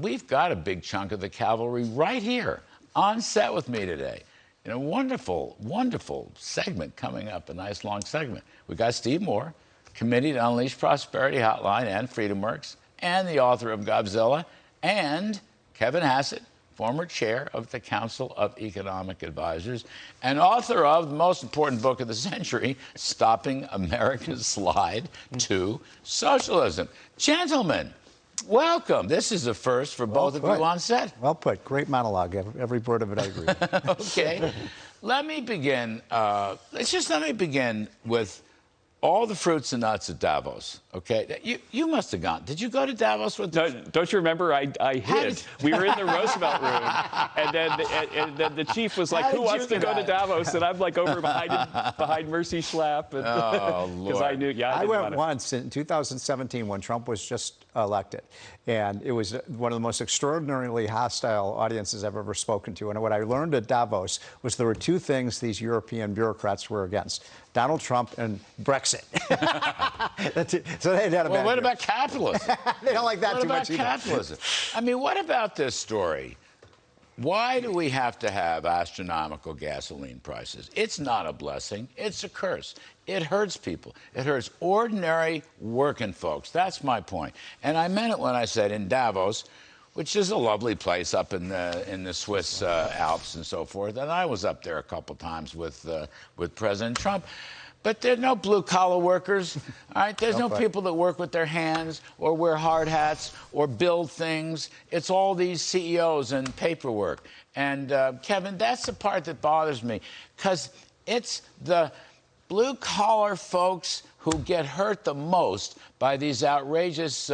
we've got a big chunk of the cavalry right here on set with me today. In a wonderful, wonderful segment coming up, a nice long segment. We got Steve Moore, Committee to Unleash Prosperity Hotline and FreedomWorks, and the author of Godzilla, and Kevin Hassett, former chair of the Council of Economic Advisors, and author of the most important book of the century, Stopping America's Slide to Socialism. Gentlemen, welcome. This is a first for both of you on set. Well put. Great monologue. Every word of it I agree with. Okay. Let me begin. Let me begin with all the fruits and nuts at Davos, okay? You must have gone. Did you go to Davos with... Don't you remember? I hid. We were in the Roosevelt room, and then the chief was like, who wants to go to Davos? And I'm like over behind Mercy Schlapp. And, oh, Lord. Because I knew, I went once in 2017 when Trump was just elected. And it was one of the most extraordinarily hostile audiences I've ever spoken to. And what I learned at Davos was there were two things these European bureaucrats were against: Donald Trump and Brexit. That's it. So they had a Well, what about capitalism? They don't like that too much either. What about capitalism? I mean, what about this story? Why do we have to have astronomical gasoline prices? It's not a blessing. It's a curse. It hurts people. It hurts ordinary working folks. That's my point. And I meant it when I said in Davos, which is a lovely place up in the Swiss Alps and so forth. And I was up there a couple times with President Trump. But there are no blue-collar workers, all right? There's no people that work with their hands or wear hard hats or build things. It's all these CEOs and paperwork. And, Kevin, that's the part that bothers me, because it's the blue-collar folks who get hurt the most by these outrageous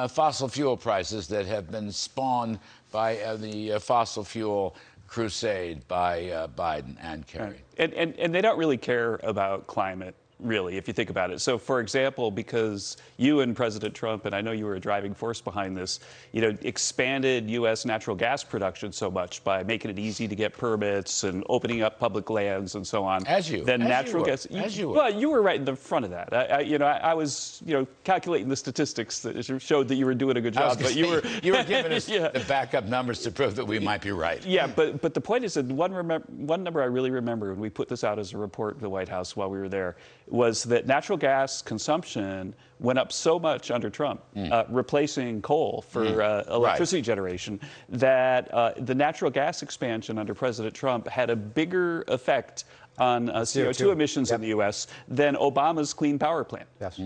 fossil fuel prices that have been spawned by the fossil fuel crusade by Biden and Kerry. And they don't really care about climate, really, if you think about it. So, for example, because you and President Trump, and I know you were a driving force behind this, expanded U.S. natural gas production so much by making it easy to get permits and opening up public lands and so on. As you were. Well, you were right in the front of that. I was, calculating the statistics that showed that you were doing a good job. But you were giving us the backup numbers to prove that we might be right. Yeah, but the point is that one number I really remember when we put this out as a report to the White House while we were there was that natural gas consumption went up so much under Trump, replacing coal for electricity generation, that the natural gas expansion under President Trump had a bigger effect on CO2 emissions in the U.S. than Obama's Clean Power Plan. Yes.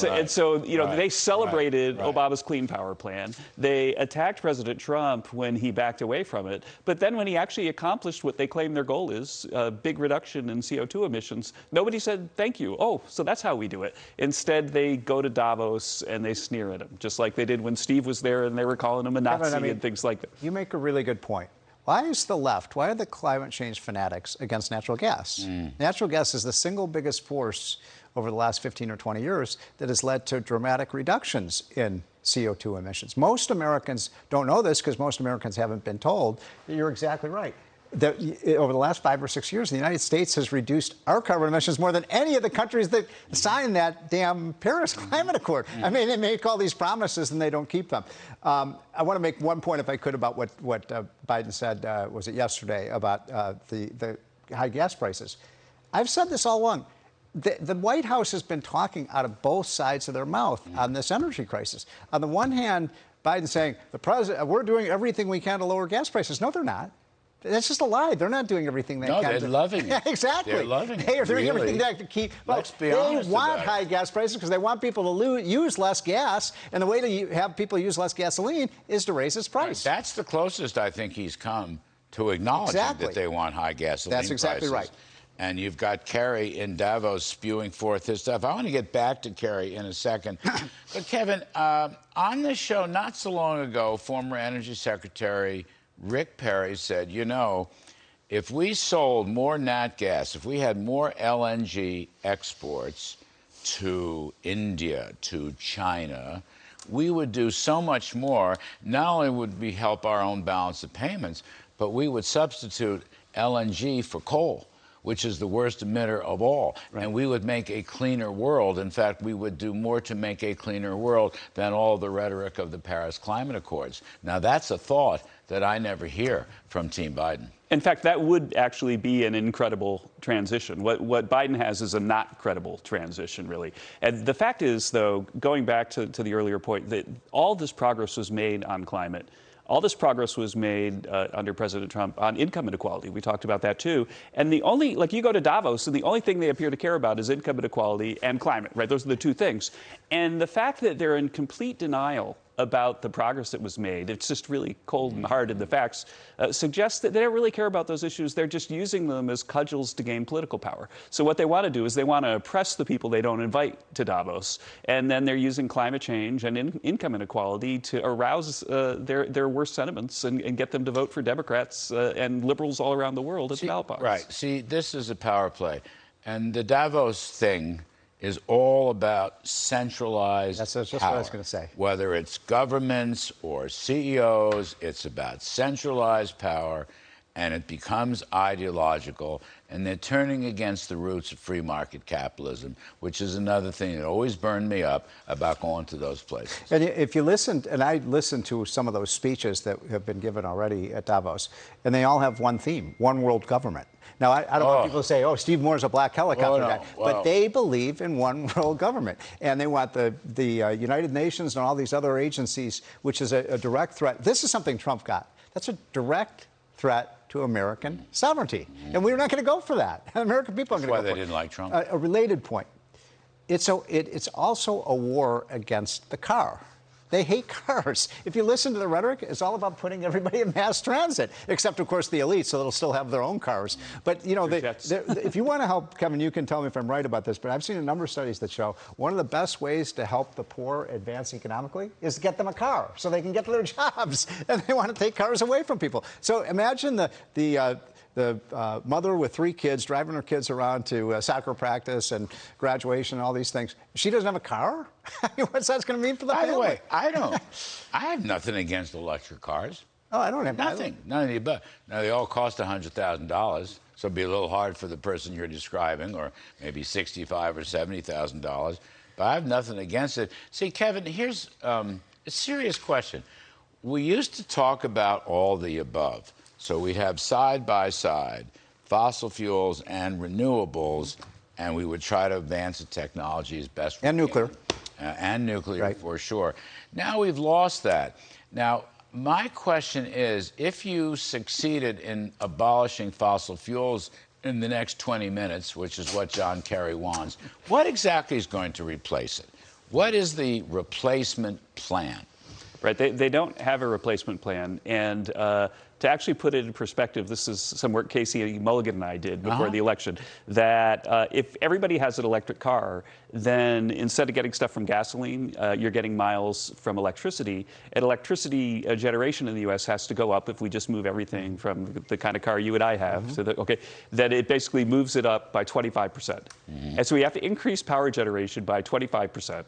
And so they celebrated Obama's Clean Power Plan. They attacked President Trump when he backed away from it. But then when he actually accomplished what they claim their goal is, a big reduction in CO2 emissions, nobody said thank you. Oh, so that's how we do it. Instead, they go to Davos and they sneer at him, just like they did when Steve was there and they were calling him a Nazi and things like that. You make a really good point. Why is the left, why are the climate change fanatics against natural gas? Natural gas is the single biggest force over the last 15 or 20 years that has led to dramatic reductions in CO2 emissions. Most Americans don't know this because most Americans haven't been told. You're exactly right. Over the last 5 or 6 years, the United States has reduced our carbon emissions more than any of the countries that signed that damn Paris Climate Accord. I mean, they make all these promises and they don't keep them. I want to make one point, if I could, about what Biden said, was it yesterday, about the high gas prices. I've said this all along. The White House has been talking out of both sides of their mouth on this energy crisis. On the one hand, Biden's saying, we're doing everything we can to lower gas prices. No, they're not. That's just a lie. They're not doing everything they can. No, they're loving it. Yeah, exactly. They're loving it. They are doing everything they can to keep. Let's be honest. honest They want about it. high gas prices because they want people to use less gas, and the way to have people use less gasoline is to raise its price. That's the closest I think he's come to acknowledging that they want high gasoline That's exactly prices. right. And you've got Kerry in Davos spewing forth his stuff. I want to get back to Kerry in a second. But, Kevin, on this show not so long ago, former Energy Secretary Rick Perry said, if we sold more nat gas, if we had more LNG exports to India, to China, we would do so much more. Not only would we help our own balance of payments, but we would substitute LNG for coal. which is the worst emitter of all. Right. And we would make a cleaner world. In fact, we would do more to make a cleaner world than all the rhetoric of the Paris Climate Accords. Now, that's a thought that I never hear from Team Biden. In fact, that would actually be an incredible transition. What Biden has is a not credible transition, really. And the fact is, though, going back to the earlier point, that all this progress was made on climate. All this progress was made under President Trump on income inequality. We talked about that, too. And the only, like, you go to Davos, and the only thing they appear to care about is income inequality and climate, right? Those are the two things. And the fact that they're in complete denial about the progress that was made, it's just really cold and hard in the facts, suggests that they don't really care about those issues. They're just using them as cudgels to gain political power. So what they want to do is they want to oppress the people they don't invite to Davos, and then they're using climate change and income inequality to arouse their worst sentiments and get them to vote for Democrats and liberals all around the world at the ballot box. Right. See, this is a power play. And the Davos thing is all about centralized That's just power. what I was going to say. Whether it's governments or CEOs, it's about centralized power, and it becomes ideological, and they're turning against the roots of free market capitalism, which is another thing that always burned me up about going to those places. And if you listened, and I listened to some of those speeches that have been given already at Davos, and they all have one theme: one world government. Now, I don't want people to say, oh, Steve Moore's a black helicopter guy. But they believe in one world government. And they want the United Nations and all these other agencies, which is a direct threat. This is something Trump got. That's a direct threat to American sovereignty. And we're not going to go for that. American people aren't going to go for it. That's why they didn't like Trump. A related point. It's also a war against the car. They hate cars. If you listen to the rhetoric, it's all about putting everybody in mass transit, except, of course, the elite, so they'll still have their own cars. But, you know, if you want to help, Kevin, you can tell me if I'm right about this, but I've seen a number of studies that show one of the best ways to help the poor advance economically is to get them a car so they can get to their jobs. And they want to take cars away from people. So imagine the mother with 3 kids driving her kids around to soccer practice and graduation and all these things. She doesn't have a car? I mean, what's that going to mean for the family? By the way, I have nothing against electric cars. Oh, I don't have nothing. None of the above. Now, they all cost $100,000, so it'd be a little hard for the person you're describing, or maybe $65,000 or $70,000. But I have nothing against it. See, Kevin, here's a serious question. We used to talk about all the above. So we'd have side by side fossil fuels and renewables, and we would try to advance the technology as best we can. And nuclear, right, for sure. Now we've lost that. Now, my question is, if you succeeded in abolishing fossil fuels in the next 20 minutes, which is what John Kerry wants, what exactly is going to replace it? What is the replacement plan? Right, they don't have a replacement plan, and to actually put it in perspective, this is some work Casey Mulligan and I did before the election, that if everybody has an electric car, then instead of getting stuff from gasoline, you're getting miles from electricity. And electricity generation in the U.S. has to go up if we just move everything from the kind of car you and I have. So that it basically moves it up by 25%. And so we have to increase power generation by 25%.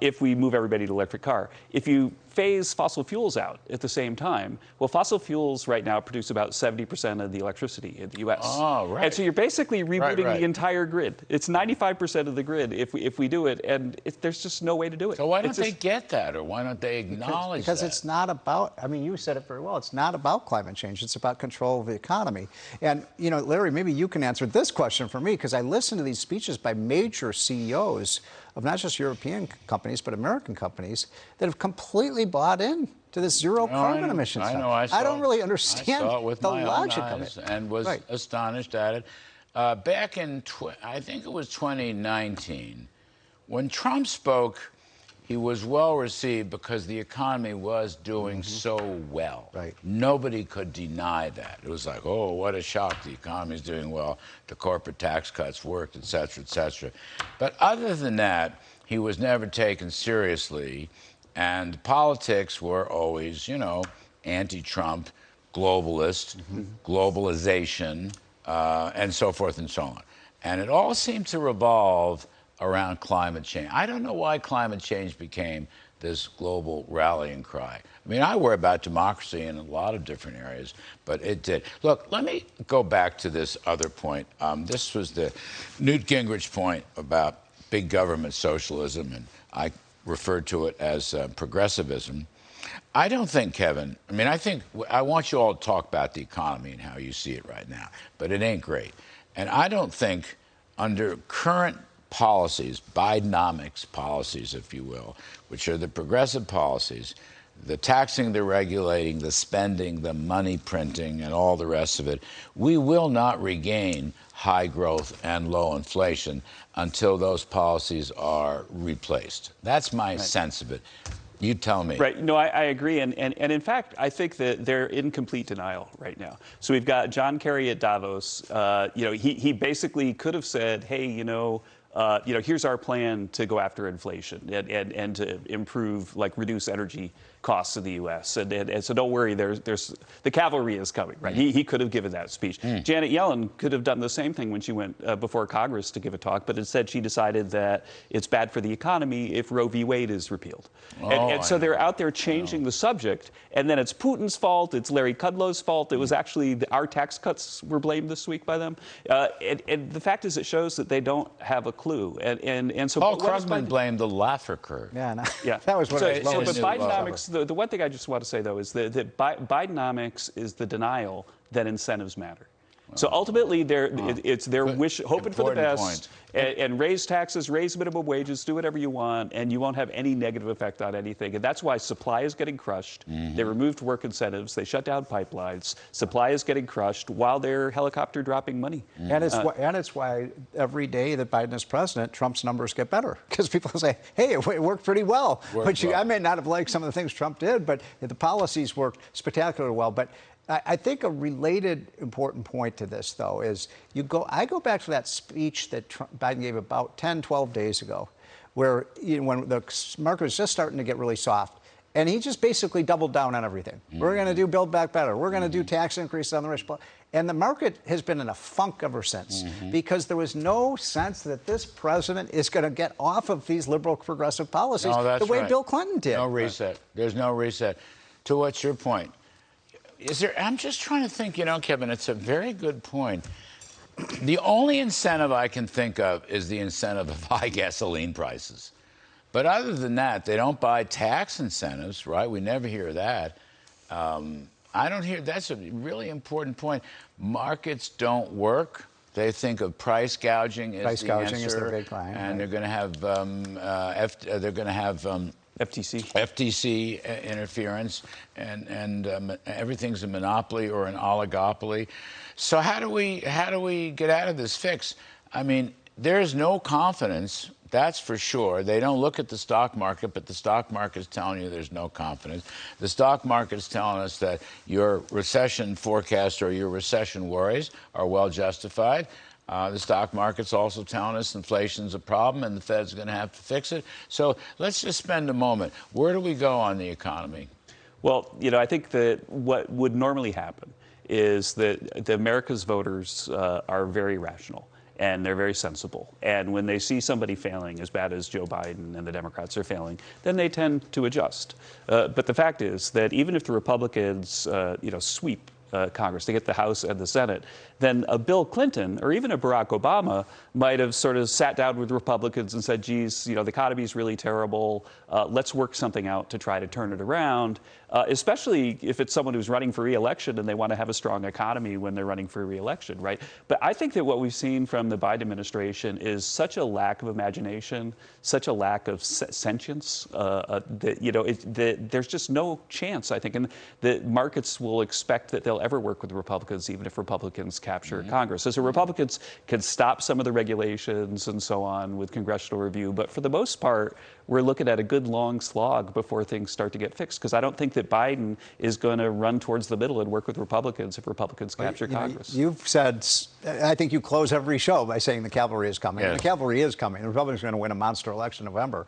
If we move everybody to electric car. If you phase fossil fuels out at the same time, well, fossil fuels right now produce about 70% of the electricity in the U.S. Oh, right. And so you're basically rebooting the entire grid. It's 95% of the grid if we do it, and there's just no way to do it. So why don't they get that, or why don't they acknowledge that? Because it's not about, I mean, you said it very well, it's not about climate change, it's about control of the economy. And, you know, Larry, maybe you can answer this question for me, because I listen to these speeches by major CEOs of not just European companies, but American companies that have completely bought in to this zero carbon emissions stuff. I don't really understand the logic of it. And was astonished at it. Back in, I think it was 2019, when Trump spoke, he was well received because the economy was doing so well. Right. Nobody could deny that. It was like, oh, what a shock. The economy is doing well. The corporate tax cuts worked, et cetera, et cetera. But other than that, he was never taken seriously. And politics were always, you know, anti-Trump, globalist, globalization, and so forth and so on. And it all seemed to revolve around climate change. I don't know why climate change became this global rallying cry. I mean, I worry about democracy in a lot of different areas, but it did. Look, let me go back to this other point. This was the Newt Gingrich point about big government socialism, and I referred to it as progressivism. I don't think, Kevin, I want you all to talk about the economy and how you see it right now, but it ain't great. And I don't think under current policies, Bidenomics policies, if you will, which are the progressive policies, the taxing, the regulating, the spending, the money printing, and all the rest of it, we will not regain high growth and low inflation until those policies are replaced. That's my sense of it. You tell me. Right. No, I agree. And in fact, I think that they're in complete denial right now. So we've got John Kerry at Davos. He basically could have said, hey, here's our plan to go after inflation and to improve, reduce energy costs in the U.S. And so don't worry, there's the cavalry is coming, right? He could have given that speech. Janet Yellen could have done the same thing when she went before Congress to give a talk, but instead she decided that it's bad for the economy if Roe v. Wade is repealed. And so they're out there changing the subject, and then it's Putin's fault, it's Larry Kudlow's fault. It was actually our tax cuts were blamed this week by them. And the fact is, it shows that they don't have a clue. And so Paul Krugman blamed the Laffer curve. Yeah, no, yeah. That was one of the lowest. But Bidenomics, the one thing I just want to say, though, is that Bidenomics is the denial that incentives matter. So ultimately, it's their wish, hoping for the best, and raise taxes, raise minimum wages, do whatever you want, and you won't have any negative effect on anything. And that's why supply is getting crushed. They removed work incentives. They shut down pipelines. Supply is getting crushed while they're helicopter dropping money. And it's why every day that Biden is president, Trump's numbers get better, because people say, hey, it worked pretty well. I may not have liked some of the things Trump did, but the policies worked spectacularly well. But I think a related important point to this, though, is I go back to that speech that Biden gave about 10, 12 days ago, where when the market was just starting to get really soft, and he just basically doubled down on everything. We're going to do Build Back Better. We're going to do tax increases on the rich. And the market has been in a funk ever since, because there was no sense that this president is going to get off of these liberal progressive policies the way Bill Clinton did. No reset. There's no reset. To what's your point? I'm just trying to think, Kevin, it's a very good point. The only incentive I can think of is the incentive of high gasoline prices. But other than that, they don't buy tax incentives, right? We never hear that. I don't hear, that's a really important point. Markets don't work. They think of price gouging as price the gouging answer, is their big line, and right. they're going to have FTC interference, and everything's a monopoly or an oligopoly. So how do we get out of this fix? I mean, there's no confidence. That's for sure. They don't look at the stock market, but the stock market is telling you there's no confidence. The stock market is telling us that your recession forecast or your recession worries are well justified. The stock market's also telling us inflation's a problem and the Fed's going to have to fix it. So let's just spend a moment. Where do we go on the economy? Well, I think that what would normally happen is that America's voters are very rational. And they're very sensible. And when they see somebody failing as bad as Joe Biden and the Democrats are failing, then they tend to adjust. But the fact is that even if the Republicans, sweep Congress, they get the House and the Senate, then a Bill Clinton or even a Barack Obama might have sort of sat down with Republicans and said, geez, the economy is really terrible. Let's work something out to try to turn it around, especially if it's someone who's running for re-election and they want to have a strong economy when they're running for re-election, right? But I think that what we've seen from the Biden administration is such a lack of imagination, such a lack of sentience, that there's just no chance, I think, and the markets will expect that they'll ever work with the Republicans, even if Republicans capture Congress. So Republicans can stop some of the regulations and so on with congressional review, but for the most part, we're looking at a good long slog before things start to get fixed, because I don't think that Biden is going to run towards the middle and work with Republicans if Republicans capture Congress. You've said, I think you close every show by saying the cavalry is coming. Yes. And the cavalry is coming. The Republicans are going to win a monster election in November.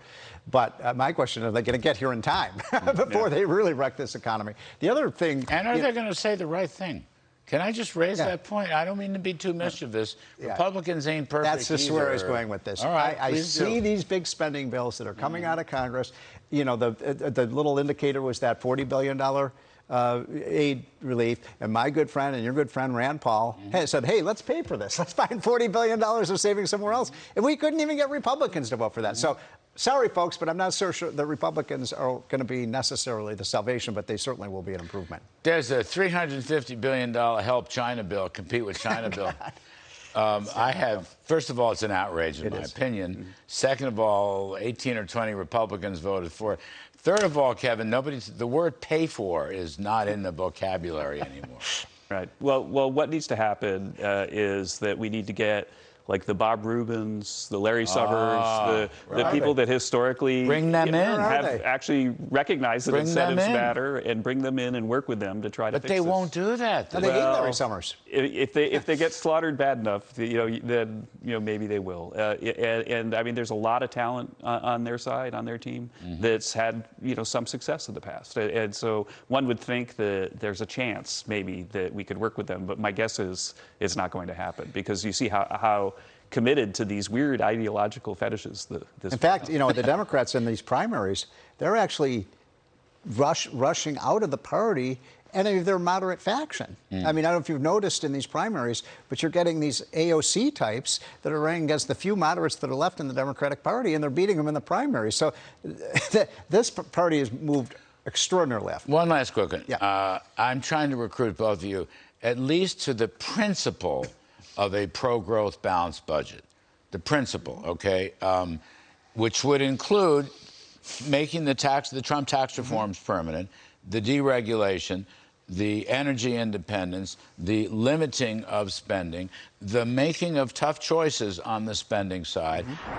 But my question is, are they going to get here in time before they really wreck this economy? The other thing... And are they going to say the right thing? Can I just raise that point? I don't mean to be too mischievous. Yeah. Republicans ain't perfect. That's just where I was going with this. All right, I please see do. these big spending bills that are coming out of Congress. You know, the little indicator was that $40 billion aid relief, and my good friend and your good friend Rand Paul said, hey, let's pay for this. Let's find $40 billion of savings somewhere else. And we couldn't even get Republicans to vote for that. So, sorry, folks, but I'm not so sure the Republicans are going to be necessarily the salvation, but they certainly will be an improvement. There's a $350 billion help China bill, compete with China bill. First of all, it's an outrage in my opinion. Second of all, 18 or 20 Republicans voted for it. Third of all, Kevin, the word pay for is not in the vocabulary anymore. Right. Well, what needs to happen is that we need to get like the Bob Rubins, the Larry Summers, the people that historically Bring them in. have actually recognized that incentives matter and bring them in and work with them to try to But fix they this. won't do that. They hate Larry Summers. If they get slaughtered bad enough, then maybe they will. And I mean, there's a lot of talent on their side, on their team, that's had some success in the past. And so one would think that there's a chance maybe that we could work with them. But my guess is it's not going to happen because you see how committed to these weird ideological fetishes. In fact, the Democrats in these primaries, they're actually rushing out of the party any of their moderate faction. I mean, I don't know if you've noticed in these primaries, but you're getting these AOC types that are running against the few moderates that are left in the Democratic Party, and they're beating them in the primaries. So this party has moved extraordinarily left. One last quick one. Yeah. I'm trying to recruit both of you, at least to the principle of a pro-growth balanced budget. The principle, okay, which would include making the Trump tax reforms permanent, the deregulation, the energy independence, the limiting of spending, the making of tough choices on the spending side.